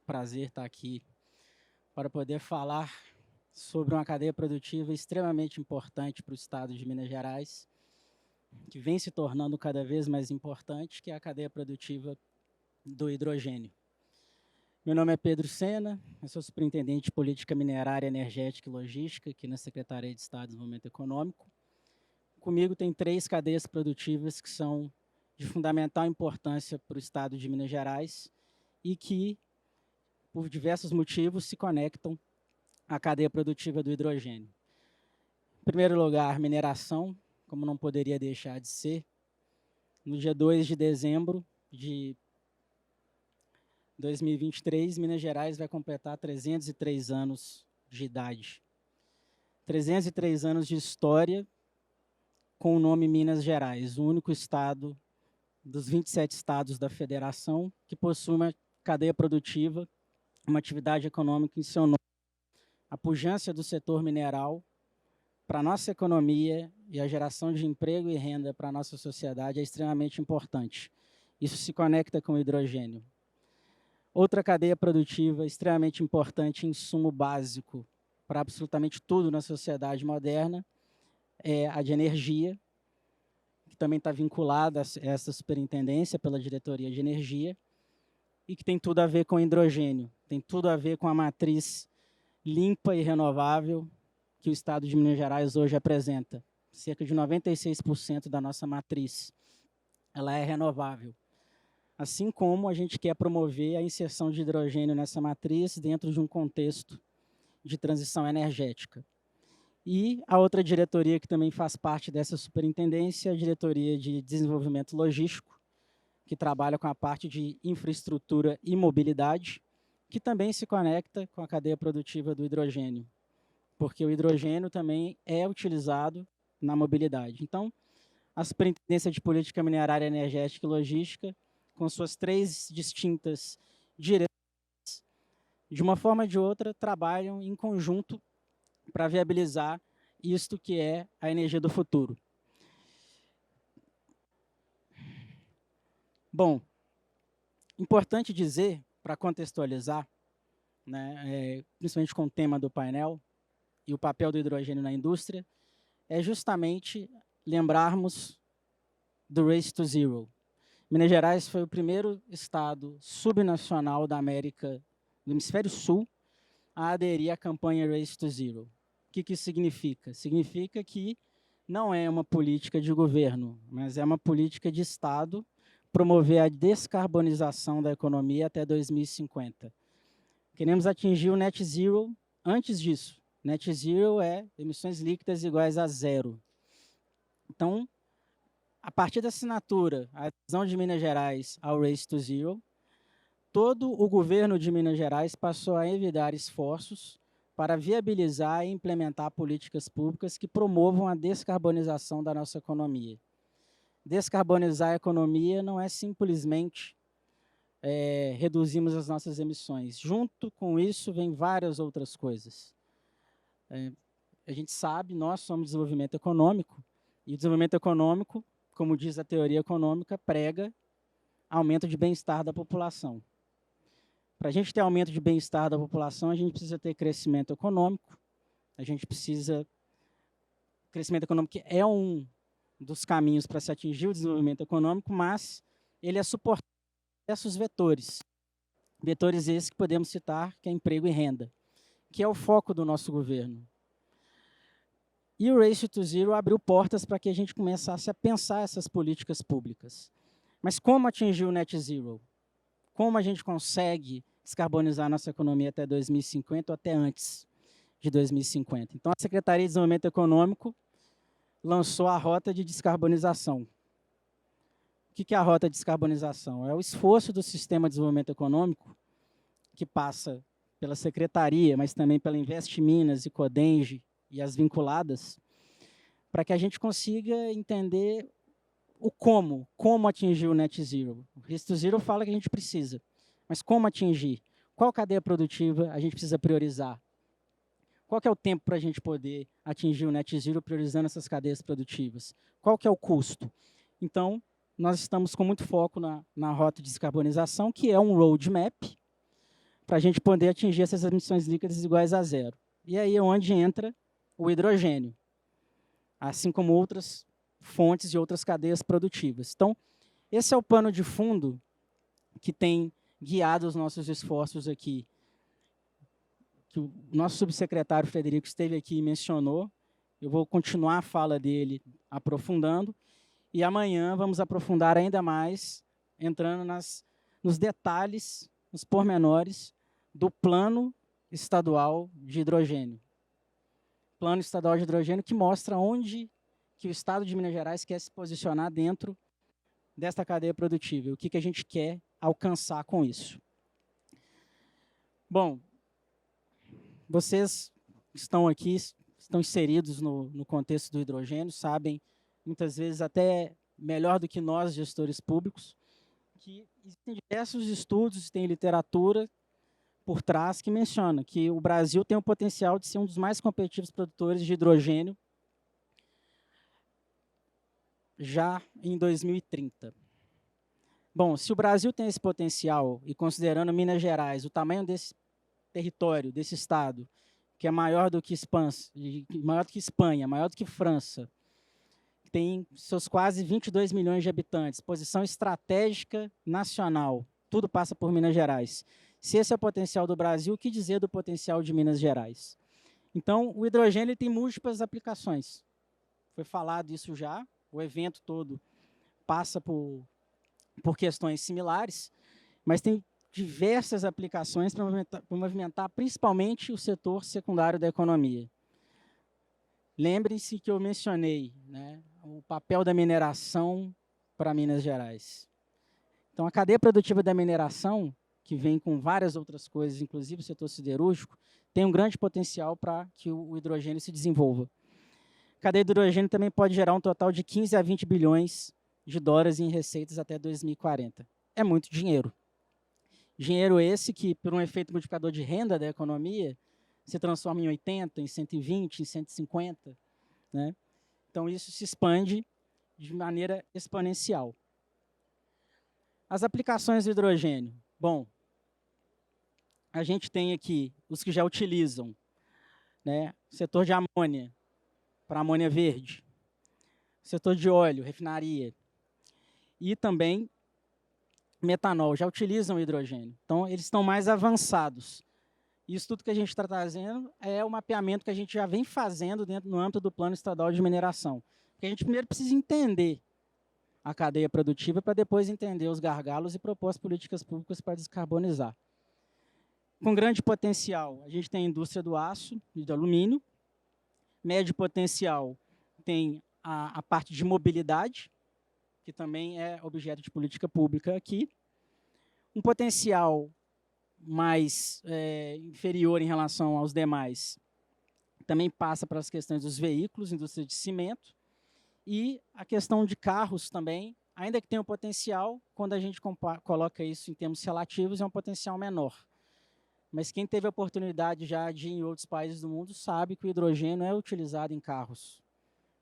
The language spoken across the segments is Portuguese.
prazer estar aqui para poder falar sobre uma cadeia produtiva extremamente importante para o estado de Minas Gerais, que vem se tornando cada vez mais importante, que é a cadeia produtiva do hidrogênio. Meu nome é Pedro Sena, eu sou superintendente de Política Minerária, Energética e Logística aqui na Secretaria de Estado de Desenvolvimento Econômico. Comigo tem 3 cadeias produtivas que são de fundamental importância para o estado de Minas Gerais e que, por diversos motivos, se conectam à cadeia produtiva do hidrogênio. Em primeiro lugar, mineração, como não poderia deixar de ser. No dia 2 de dezembro de 2023, Minas Gerais vai completar 303 anos de idade. 303 anos de história com o nome Minas Gerais, o único estado dos 27 estados da federação que possui uma cadeia produtiva, uma atividade econômica em seu nome. A pujança do setor mineral para a nossa economia e a geração de emprego e renda para a nossa sociedade é extremamente importante. Isso se conecta com o hidrogênio. Outra cadeia produtiva extremamente importante, insumo básico para absolutamente tudo na sociedade moderna, é a de energia, que também está vinculada a essa superintendência pela Diretoria de Energia, e que tem tudo a ver com hidrogênio, tem tudo a ver com a matriz limpa e renovável que o estado de Minas Gerais hoje apresenta. Cerca de 96% da nossa matriz, ela é renovável. Assim como a gente quer promover a inserção de hidrogênio nessa matriz dentro de um contexto de transição energética. E a outra diretoria que também faz parte dessa superintendência é a Diretoria de Desenvolvimento Logístico, que trabalha com a parte de infraestrutura e mobilidade, que também se conecta com a cadeia produtiva do hidrogênio, porque o hidrogênio também é utilizado na mobilidade. Então, a Superintendência de Política Minerária, Energética e Logística, com suas 3 distintas diretorias, de uma forma ou de outra, trabalham em conjunto para viabilizar isto que é a energia do futuro. Bom, importante dizer, para contextualizar, né, principalmente com o tema do painel e o papel do hidrogênio na indústria, é justamente lembrarmos do Race to Zero. Minas Gerais foi o primeiro estado subnacional da América, do Hemisfério Sul, a aderir à campanha Race to Zero. O que isso significa? Significa que não é uma política de governo, mas é uma política de Estado promover a descarbonização da economia até 2050. Queremos atingir o Net Zero antes disso. Net Zero é emissões líquidas iguais a 0. Então, a partir da assinatura, a adesão de Minas Gerais ao Race to Zero, todo o governo de Minas Gerais passou a envidar esforços para viabilizar e implementar políticas públicas que promovam a descarbonização da nossa economia. Descarbonizar a economia não é simplesmente reduzirmos as nossas emissões. Junto com isso, vem várias outras coisas. A gente sabe, nós somos desenvolvimento econômico, e o desenvolvimento econômico, como diz a teoria econômica, prega aumento de bem-estar da população. Para a gente ter aumento de bem-estar da população, a gente precisa ter crescimento econômico, a gente precisa... Crescimento econômico é um dos caminhos para se atingir o desenvolvimento econômico, mas ele é suportado por diversos vetores. Vetores esses que podemos citar, que é emprego e renda, que é o foco do nosso governo. E o Race to Zero abriu portas para que a gente começasse a pensar essas políticas públicas. Mas como atingir o Net Zero? Como a gente consegue descarbonizar a nossa economia até 2050 ou até antes de 2050? Então, a Secretaria de Desenvolvimento Econômico lançou a Rota de Descarbonização. O que é a Rota de Descarbonização? É o esforço do Sistema de Desenvolvimento Econômico, que passa pela Secretaria, mas também pela Invest Minas e Codenge e as vinculadas, para que a gente consiga entender o como atingir o Net Zero. O Race to Zero fala que a gente precisa, mas como atingir? Qual cadeia produtiva a gente precisa priorizar? Qual que é o tempo para a gente poder atingir o Net Zero priorizando essas cadeias produtivas? Qual que é o custo? Então, nós estamos com muito foco na rota de descarbonização, que é um roadmap para a gente poder atingir essas emissões líquidas iguais a zero. E aí é onde entra o hidrogênio, assim como outras fontes e outras cadeias produtivas. Então, esse é o pano de fundo que tem guiado os nossos esforços aqui, que o nosso subsecretário Frederico esteve aqui e mencionou. Eu vou continuar a fala dele aprofundando, e amanhã vamos aprofundar ainda mais, entrando nos detalhes, nos pormenores do Plano Estadual de Hidrogênio. Plano Estadual de Hidrogênio que mostra onde que o Estado de Minas Gerais quer se posicionar dentro desta cadeia produtiva, o que a gente quer alcançar com isso. Bom, vocês estão aqui, estão inseridos no contexto do hidrogênio, sabem, muitas vezes até melhor do que nós, gestores públicos, que existem diversos estudos, tem literatura por trás que menciona que o Brasil tem o potencial de ser um dos mais competitivos produtores de hidrogênio já em 2030. Bom, se o Brasil tem esse potencial, e considerando Minas Gerais, o tamanho desse território, desse estado, que é maior do que Espanha, maior do que França, tem seus quase 22 milhões de habitantes, posição estratégica nacional, tudo passa por Minas Gerais. Se esse é o potencial do Brasil, o que dizer do potencial de Minas Gerais? Então, o hidrogênio tem múltiplas aplicações. Foi falado isso já, o evento todo passa por questões similares, mas tem diversas aplicações para movimentar principalmente o setor secundário da economia. Lembrem-se que eu mencionei, né, o papel da mineração para Minas Gerais. Então, a cadeia produtiva da mineração, que vem com várias outras coisas, inclusive o setor siderúrgico, tem um grande potencial para que o hidrogênio se desenvolva. A cadeia do hidrogênio também pode gerar um total de 15 a 20 bilhões de dólares em receitas até 2040. É muito dinheiro. Dinheiro esse que, por um efeito multiplicador de renda da economia, se transforma em 80, em 120, em 150. Né? Então, isso se expande de maneira exponencial. As aplicações do hidrogênio. Bom, a gente tem aqui os que já utilizam, né? Setor de amônia, para amônia verde. Setor de óleo, refinaria. E também metanol, já utilizam hidrogênio. Então, eles estão mais avançados. Isso tudo que a gente está trazendo é o mapeamento que a gente já vem fazendo no âmbito do Plano Estadual de Mineração. Porque a gente primeiro precisa entender a cadeia produtiva para depois entender os gargalos e propor as políticas públicas para descarbonizar. Com grande potencial, a gente tem a indústria do aço e do alumínio. Médio potencial tem a parte de mobilidade, que também é objeto de política pública aqui. Um potencial mais inferior em relação aos demais também passa para as questões dos veículos, indústria de cimento, e a questão de carros também, ainda que tenha um potencial, quando a gente coloca isso em termos relativos, é um potencial menor. Mas quem teve a oportunidade já de ir em outros países do mundo sabe que o hidrogênio é utilizado em carros,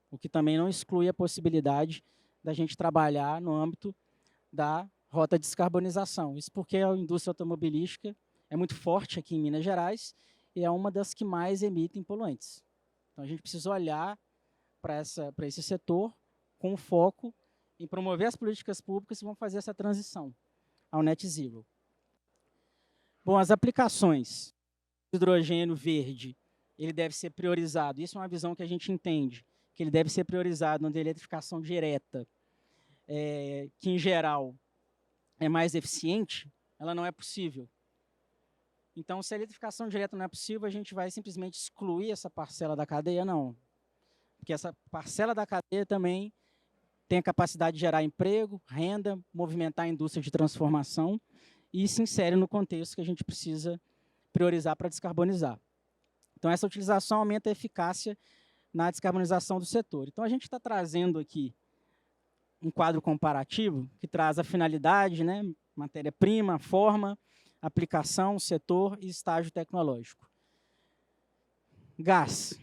o que também não exclui a possibilidade da gente trabalhar no âmbito da rota de descarbonização. Isso porque a indústria automobilística é muito forte aqui em Minas Gerais e é uma das que mais emitem poluentes. Então, a gente precisa olhar para esse setor com foco em promover as políticas públicas que vão fazer essa transição ao net zero. Bom, as aplicações do hidrogênio verde, ele deve ser priorizado. Isso é uma visão que a gente entende, que ele deve ser priorizado na eletrificação direta, que, em geral, é mais eficiente, ela não é possível. Então, se a eletrificação direta não é possível, a gente vai simplesmente excluir essa parcela da cadeia? Não. Porque essa parcela da cadeia também tem a capacidade de gerar emprego, renda, movimentar a indústria de transformação e se insere no contexto que a gente precisa priorizar para descarbonizar. Então, essa utilização aumenta a eficácia na descarbonização do setor. Então, a gente está trazendo aqui um quadro comparativo que traz a finalidade, né, matéria-prima, forma, aplicação, setor e estágio tecnológico. Gás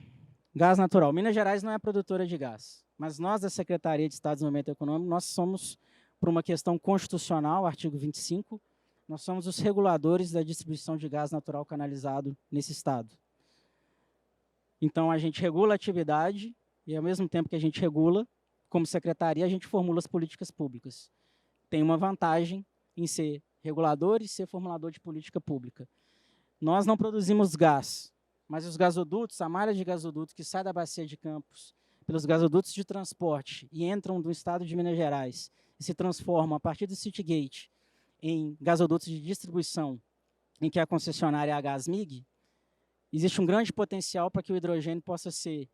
natural. Minas Gerais não é produtora de gás, mas nós da Secretaria de Estado de Desenvolvimento Econômico, nós somos, por uma questão constitucional, artigo 25, nós somos os reguladores da distribuição de gás natural canalizado nesse estado. Então, a gente regula a atividade e, ao mesmo tempo que a gente regula, como secretaria, a gente formula as políticas públicas. Tem uma vantagem em ser regulador e ser formulador de política pública. Nós não produzimos gás, mas os gasodutos, a malha de gasodutos que sai da bacia de Campos, pelos gasodutos de transporte e entram do estado de Minas Gerais e se transformam a partir do Citygate em gasodutos de distribuição, em que a concessionária é a Gasmig, existe um grande potencial para que o hidrogênio possa ser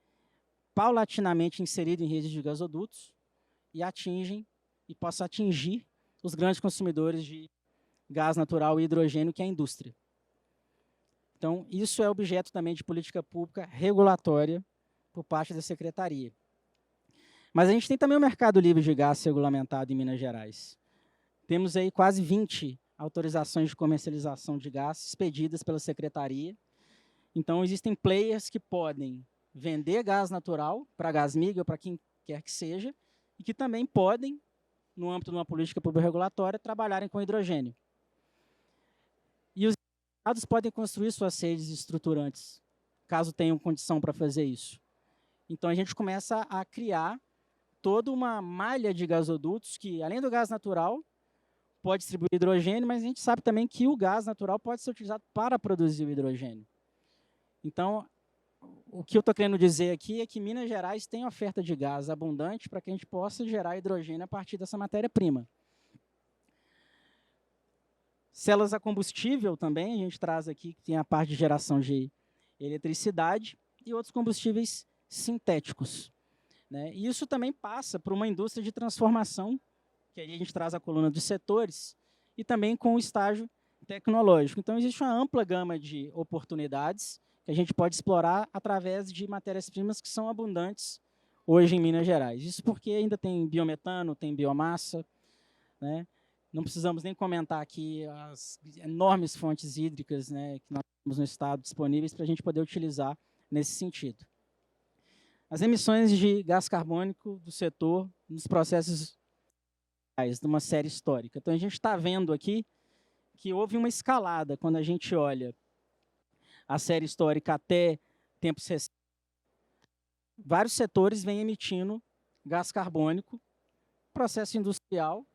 paulatinamente inserido em redes de gasodutos e possa atingir os grandes consumidores de gás natural e hidrogênio, que é a indústria. Então, isso é objeto também de política pública regulatória por parte da secretaria. Mas a gente tem também o mercado livre de gás regulamentado em Minas Gerais. Temos aí quase 20 autorizações de comercialização de gás expedidas pela secretaria. Então, existem players que podem vender gás natural para a Gasmig ou para quem quer que seja, e que também podem, no âmbito de uma política pública regulatória, trabalharem com hidrogênio. E os estados podem construir suas redes estruturantes, caso tenham condição para fazer isso. Então, a gente começa a criar toda uma malha de gasodutos que, além do gás natural, pode distribuir hidrogênio, mas a gente sabe também que o gás natural pode ser utilizado para produzir o hidrogênio. Então, o que eu estou querendo dizer aqui é que Minas Gerais tem oferta de gás abundante para que a gente possa gerar hidrogênio a partir dessa matéria-prima. Células a combustível também, a gente traz aqui, que tem a parte de geração de eletricidade e outros combustíveis sintéticos, né? E isso também passa por uma indústria de transformação, que aí a gente traz a coluna dos setores, e também com o estágio tecnológico. Então, existe uma ampla gama de oportunidades que a gente pode explorar através de matérias-primas que são abundantes hoje em Minas Gerais. Isso porque ainda tem biometano, tem biomassa, né? Não precisamos nem comentar aqui as enormes fontes hídricas, né, que nós temos no estado disponíveis para a gente poder utilizar nesse sentido. As emissões de gás carbônico do setor nos processos de uma série histórica. Então, a gente está vendo aqui que houve uma escalada quando a gente olha a série histórica até tempos recentes. Vários setores vêm emitindo gás carbônico, processo industrial,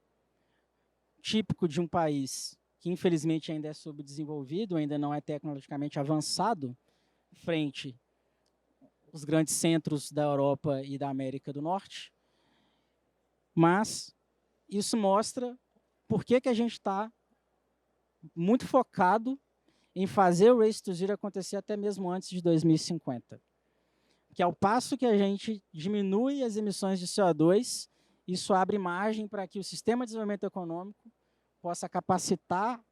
típico de um país que, infelizmente, ainda é subdesenvolvido, ainda não é tecnologicamente avançado, frente aos grandes centros da Europa e da América do Norte. Mas isso mostra por que a gente está muito focado em fazer o Race to Zero acontecer até mesmo antes de 2050. Que ao passo que a gente diminui as emissões de CO2, isso abre margem para que o sistema de desenvolvimento econômico possa capacitar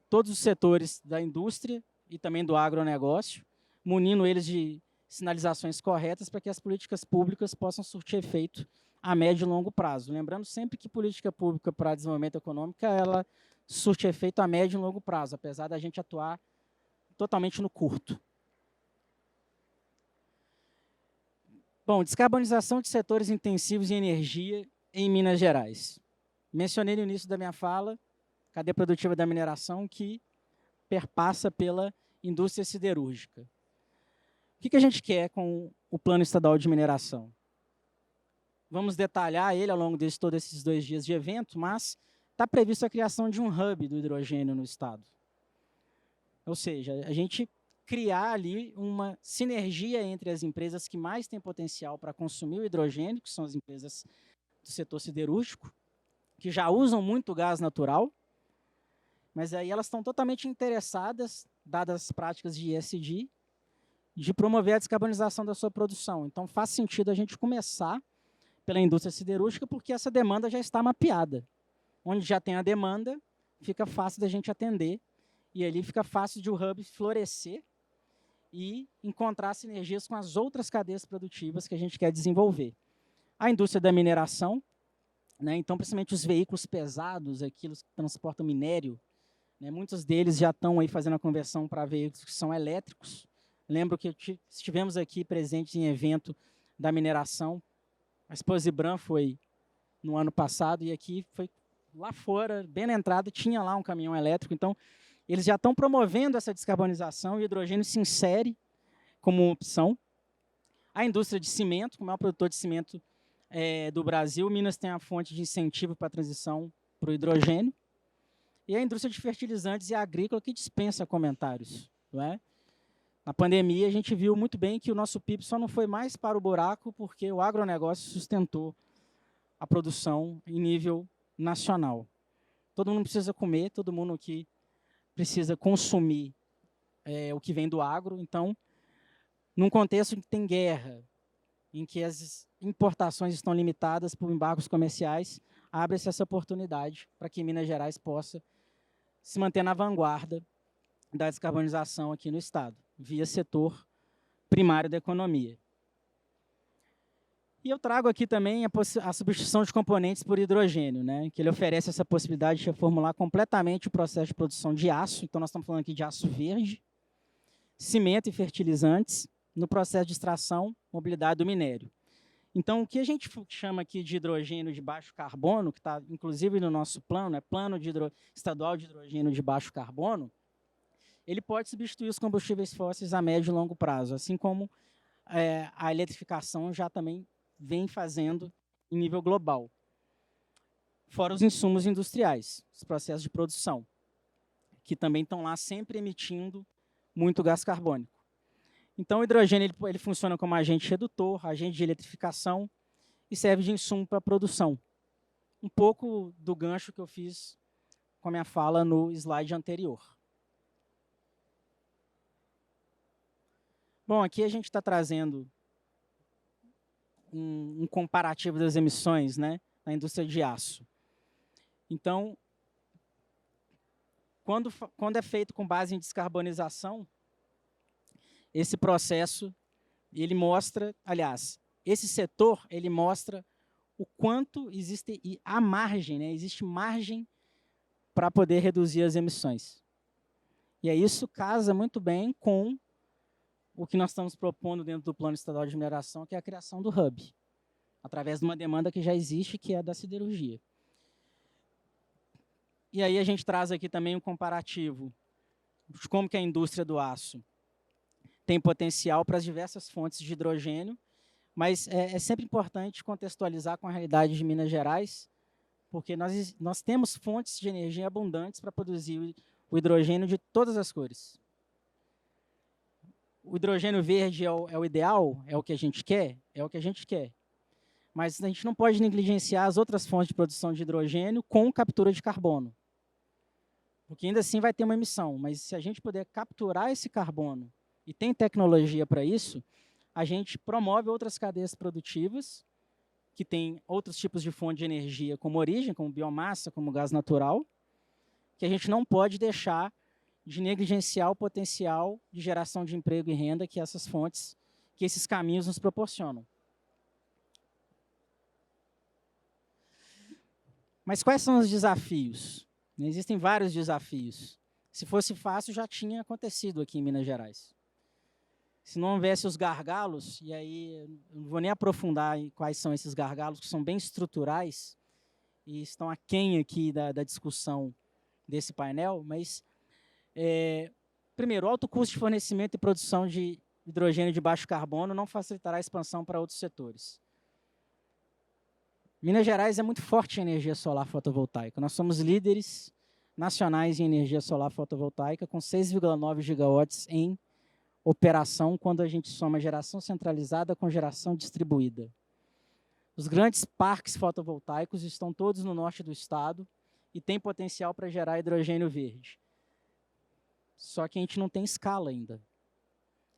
todos os setores da indústria e também do agronegócio, munindo eles de sinalizações corretas para que as políticas públicas possam surtir efeito a médio e longo prazo. Lembrando sempre que política pública para desenvolvimento econômico, ela surte efeito a médio e longo prazo, apesar da gente atuar totalmente no curto. Bom, descarbonização de setores intensivos em energia em Minas Gerais. Mencionei no início da minha fala, cadeia produtiva da mineração, que perpassa pela indústria siderúrgica. O que a gente quer com o Plano Estadual de Mineração? Vamos detalhar ele ao longo de todos esses 2 dias de evento, mas está prevista a criação de um hub do hidrogênio no estado. Ou seja, a gente criar ali uma sinergia entre as empresas que mais têm potencial para consumir o hidrogênio, que são as empresas do setor siderúrgico, que já usam muito gás natural, mas aí elas estão totalmente interessadas, dadas as práticas de ESG, de promover a descarbonização da sua produção. Então, faz sentido a gente começar pela indústria siderúrgica, porque essa demanda já está mapeada. Onde já tem a demanda, fica fácil da gente atender, e ali fica fácil de o hub florescer e encontrar sinergias com as outras cadeias produtivas que a gente quer desenvolver. A indústria da mineração, né, então, principalmente os veículos pesados, aqueles que transportam minério, né, muitos deles já estão aí fazendo a conversão para veículos que são elétricos. Lembro que estivemos aqui presentes em evento da mineração. A Exposibran foi no ano passado e aqui foi lá fora, bem na entrada, tinha lá um caminhão elétrico. Então, eles já estão promovendo essa descarbonização e o hidrogênio se insere como opção. A indústria de cimento, como é o produtor de cimento do Brasil, Minas tem a fonte de incentivo para a transição para o hidrogênio. E a indústria de fertilizantes e agrícola, que dispensa comentários. Não é? Na pandemia, a gente viu muito bem que o nosso PIB só não foi mais para o buraco porque o agronegócio sustentou a produção em nível nacional. Todo mundo precisa comer, todo mundo aqui precisa consumir o que vem do agro. Então, num contexto em que tem guerra, em que as importações estão limitadas por embargos comerciais, abre-se essa oportunidade para que Minas Gerais possa se manter na vanguarda da descarbonização aqui no estado, via setor primário da economia. E eu trago aqui também a substituição de componentes por hidrogênio, né, que ele oferece essa possibilidade de reformular completamente o processo de produção de aço. Então, nós estamos falando aqui de aço verde, cimento e fertilizantes, no processo de extração, mobilidade do minério. Então, o que a gente chama aqui de hidrogênio de baixo carbono, que está inclusive no nosso plano, plano estadual de hidrogênio de baixo carbono, ele pode substituir os combustíveis fósseis a médio e longo prazo, assim como a eletrificação já também vem fazendo em nível global. Fora os insumos industriais, os processos de produção, que também estão lá sempre emitindo muito gás carbônico. Então, o hidrogênio ele funciona como agente redutor, agente de eletrificação e serve de insumo para a produção. Um pouco do gancho que eu fiz com a minha fala no slide anterior. Bom, aqui a gente está trazendo um comparativo das emissões, né, na indústria de aço. Então, quando é feito com base em descarbonização, esse processo, ele mostra, aliás, esse setor, ele mostra o quanto existe, e a margem, né, existe margem para poder reduzir as emissões. E aí isso casa muito bem com o que nós estamos propondo dentro do Plano Estadual de Mineração, que é a criação do hub, através de uma demanda que já existe, que é a da siderurgia. E aí a gente traz aqui também um comparativo de como que a indústria do aço tem potencial para as diversas fontes de hidrogênio, mas é sempre importante contextualizar com a realidade de Minas Gerais, porque nós temos fontes de energia abundantes para produzir o hidrogênio de todas as cores. O hidrogênio verde é o ideal? É o que a gente quer? É o que a gente quer. Mas a gente não pode negligenciar as outras fontes de produção de hidrogênio com captura de carbono. Porque ainda assim vai ter uma emissão, mas se a gente puder capturar esse carbono e tem tecnologia para isso, a gente promove outras cadeias produtivas que têm outros tipos de fonte de energia como origem, como biomassa, como gás natural, que a gente não pode deixar de negligenciar o potencial de geração de emprego e renda que essas fontes, que esses caminhos nos proporcionam. Mas quais são os desafios? Existem vários desafios. Se fosse fácil, já tinha acontecido aqui em Minas Gerais. Se não houvesse os gargalos, e aí eu não vou nem aprofundar em quais são esses gargalos, que são bem estruturais e estão aquém aqui da discussão desse painel, mas, primeiro, o alto custo de fornecimento e produção de hidrogênio de baixo carbono não facilitará a expansão para outros setores. Minas Gerais é muito forte em energia solar fotovoltaica. Nós somos líderes nacionais em energia solar fotovoltaica, com 6,9 gigawatts em operação, quando a gente soma geração centralizada com geração distribuída. Os grandes parques fotovoltaicos estão todos no norte do estado e têm potencial para gerar hidrogênio verde. Só que a gente não tem escala ainda.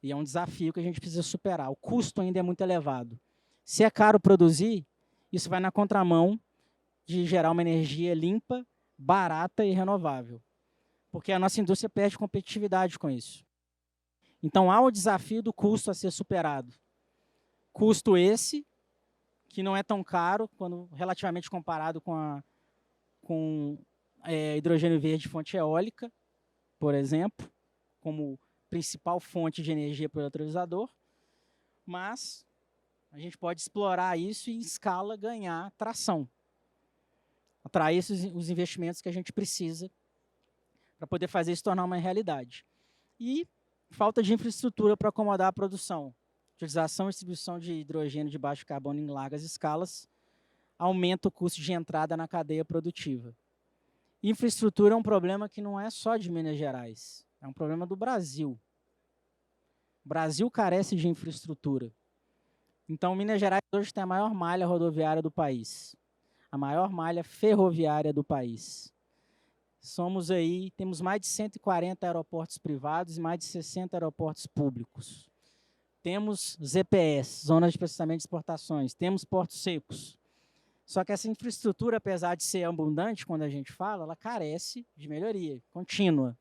E é um desafio que a gente precisa superar. O custo ainda é muito elevado. Se é caro produzir, isso vai na contramão de gerar uma energia limpa, barata e renovável. Porque a nossa indústria perde competitividade com isso. Então, há o desafio do custo a ser superado. Custo esse, que não é tão caro, quando relativamente comparado com hidrogênio verde de fonte eólica, por exemplo, como principal fonte de energia para o eletrolisador, mas a gente pode explorar isso e, em escala, ganhar tração. atrair os investimentos que a gente precisa para poder fazer isso tornar uma realidade. E falta de infraestrutura para acomodar a produção. Utilização e distribuição de hidrogênio de baixo carbono em largas escalas aumenta o custo de entrada na cadeia produtiva. Infraestrutura é um problema que não é só de Minas Gerais, é um problema do Brasil. O Brasil carece de infraestrutura. Então, Minas Gerais hoje tem a maior malha rodoviária do país, a maior malha ferroviária do país. Temos mais de 140 aeroportos privados e mais de 60 aeroportos públicos. Temos ZPS, Zonas de Processamento de Exportações, temos portos secos. Só que essa infraestrutura, apesar de ser abundante quando a gente fala, ela carece de melhoria contínua.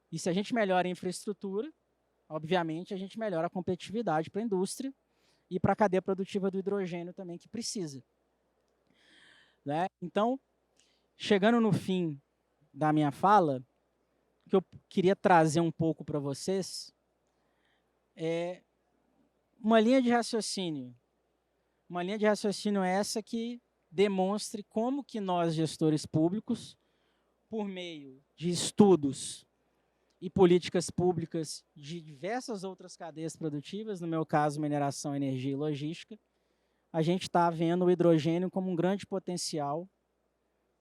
E se a gente melhora a infraestrutura, obviamente a gente melhora a competitividade para a indústria e para a cadeia produtiva do hidrogênio também, que precisa. Né? Então, chegando no fim da minha fala, o que eu queria trazer um pouco para vocês é uma linha de raciocínio. Uma linha de raciocínio essa que demonstre como que nós, gestores públicos, por meio de estudos e políticas públicas de diversas outras cadeias produtivas, no meu caso, mineração, energia e logística, a gente está vendo o hidrogênio como um grande potencial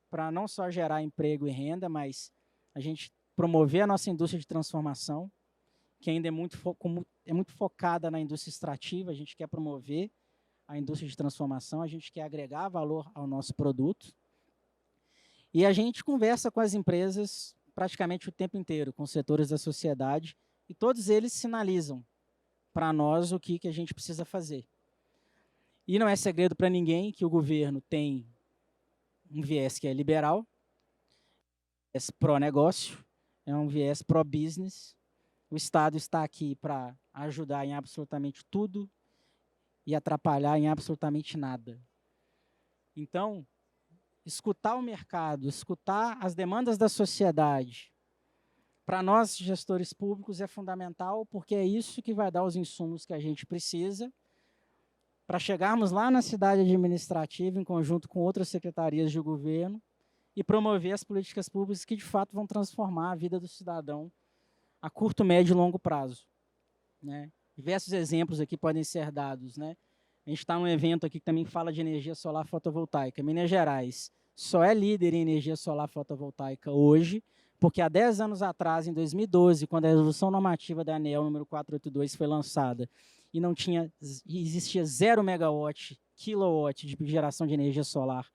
para não só gerar emprego e renda, mas a gente promover a nossa indústria de transformação, que ainda é muito focada na indústria extrativa, a gente quer promover a indústria de transformação, a gente quer agregar valor ao nosso produto. E a gente conversa com as empresas praticamente o tempo inteiro, com os setores da sociedade, e todos eles sinalizam para nós o que a gente precisa fazer. E não é segredo para ninguém que o governo tem um viés que é liberal, viés pró-negócio, é um viés pró-business. O Estado está aqui para ajudar em absolutamente tudo e atrapalhar em absolutamente nada. Então, escutar o mercado, escutar as demandas da sociedade, para nós, gestores públicos, é fundamental, porque é isso que vai dar os insumos que a gente precisa para chegarmos lá na cidade administrativa, em conjunto com outras secretarias de governo, e promover as políticas públicas que, de fato, vão transformar a vida do cidadão a curto, médio e longo prazo. Né? Diversos exemplos aqui podem ser dados. Né? A gente está num evento aqui que também fala de energia solar fotovoltaica. Minas Gerais só é líder em energia solar fotovoltaica hoje, porque há 10 anos atrás, em 2012, quando a resolução normativa da ANEEL número 482 foi lançada, e existia 0 megawatt, quilowatt de geração de energia solar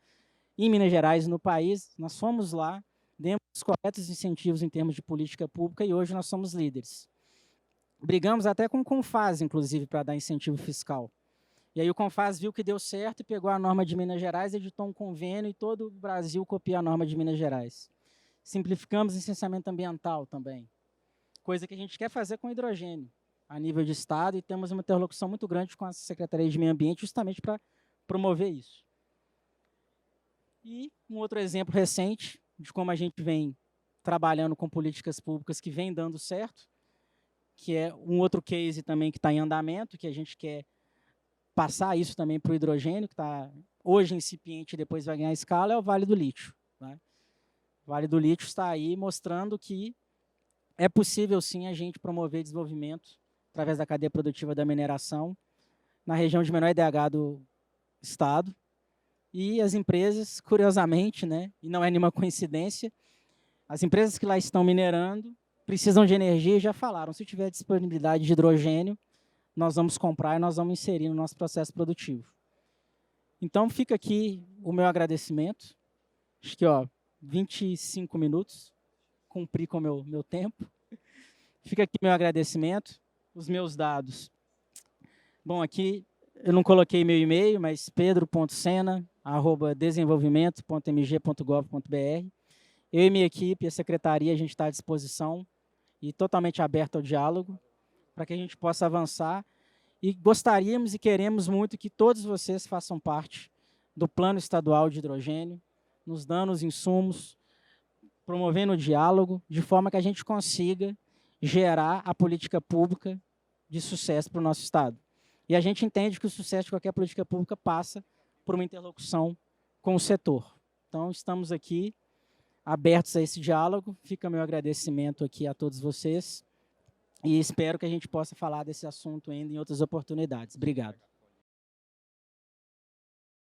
em Minas Gerais, no país, nós fomos lá, demos os corretos incentivos em termos de política pública e hoje nós somos líderes. Brigamos até com o Confas, inclusive, para dar incentivo fiscal. E aí o Confas viu que deu certo e pegou a norma de Minas Gerais, editou um convênio e todo o Brasil copia a norma de Minas Gerais. Simplificamos o licenciamento ambiental também, coisa que a gente quer fazer com hidrogênio a nível de Estado, e temos uma interlocução muito grande com a Secretaria de Meio Ambiente justamente para promover isso. E um outro exemplo recente de como a gente vem trabalhando com políticas públicas que vem dando certo, que é um outro case também que está em andamento, que a gente quer passar isso também para o hidrogênio, que está hoje incipiente e depois vai ganhar escala, é o Vale do Lítio. Né? O Vale do Lítio está aí mostrando que é possível, sim, a gente promover desenvolvimento através da cadeia produtiva da mineração na região de menor IDH do Estado. E as empresas, curiosamente, né, e não é nenhuma coincidência, as empresas que lá estão minerando precisam de energia e já falaram, se tiver disponibilidade de hidrogênio, nós vamos comprar e nós vamos inserir no nosso processo produtivo. Então, fica aqui o meu agradecimento. Acho que, 25 minutos, cumpri com o meu tempo. Fica aqui meu agradecimento, os meus dados. Bom, aqui eu não coloquei meu e-mail, mas pedro.sena@desenvolvimento.mg.gov.br. Eu e minha equipe, a secretaria, a gente está à disposição e totalmente aberto ao diálogo para que a gente possa avançar. E gostaríamos e queremos muito que todos vocês façam parte do Plano Estadual de Hidrogênio, nos dando os insumos, promovendo o diálogo, de forma que a gente consiga gerar a política pública de sucesso para o nosso Estado. E a gente entende que o sucesso de qualquer política pública passa por uma interlocução com o setor. Então, estamos aqui abertos a esse diálogo. Fica meu agradecimento aqui a todos vocês e espero que a gente possa falar desse assunto ainda em outras oportunidades. Obrigado.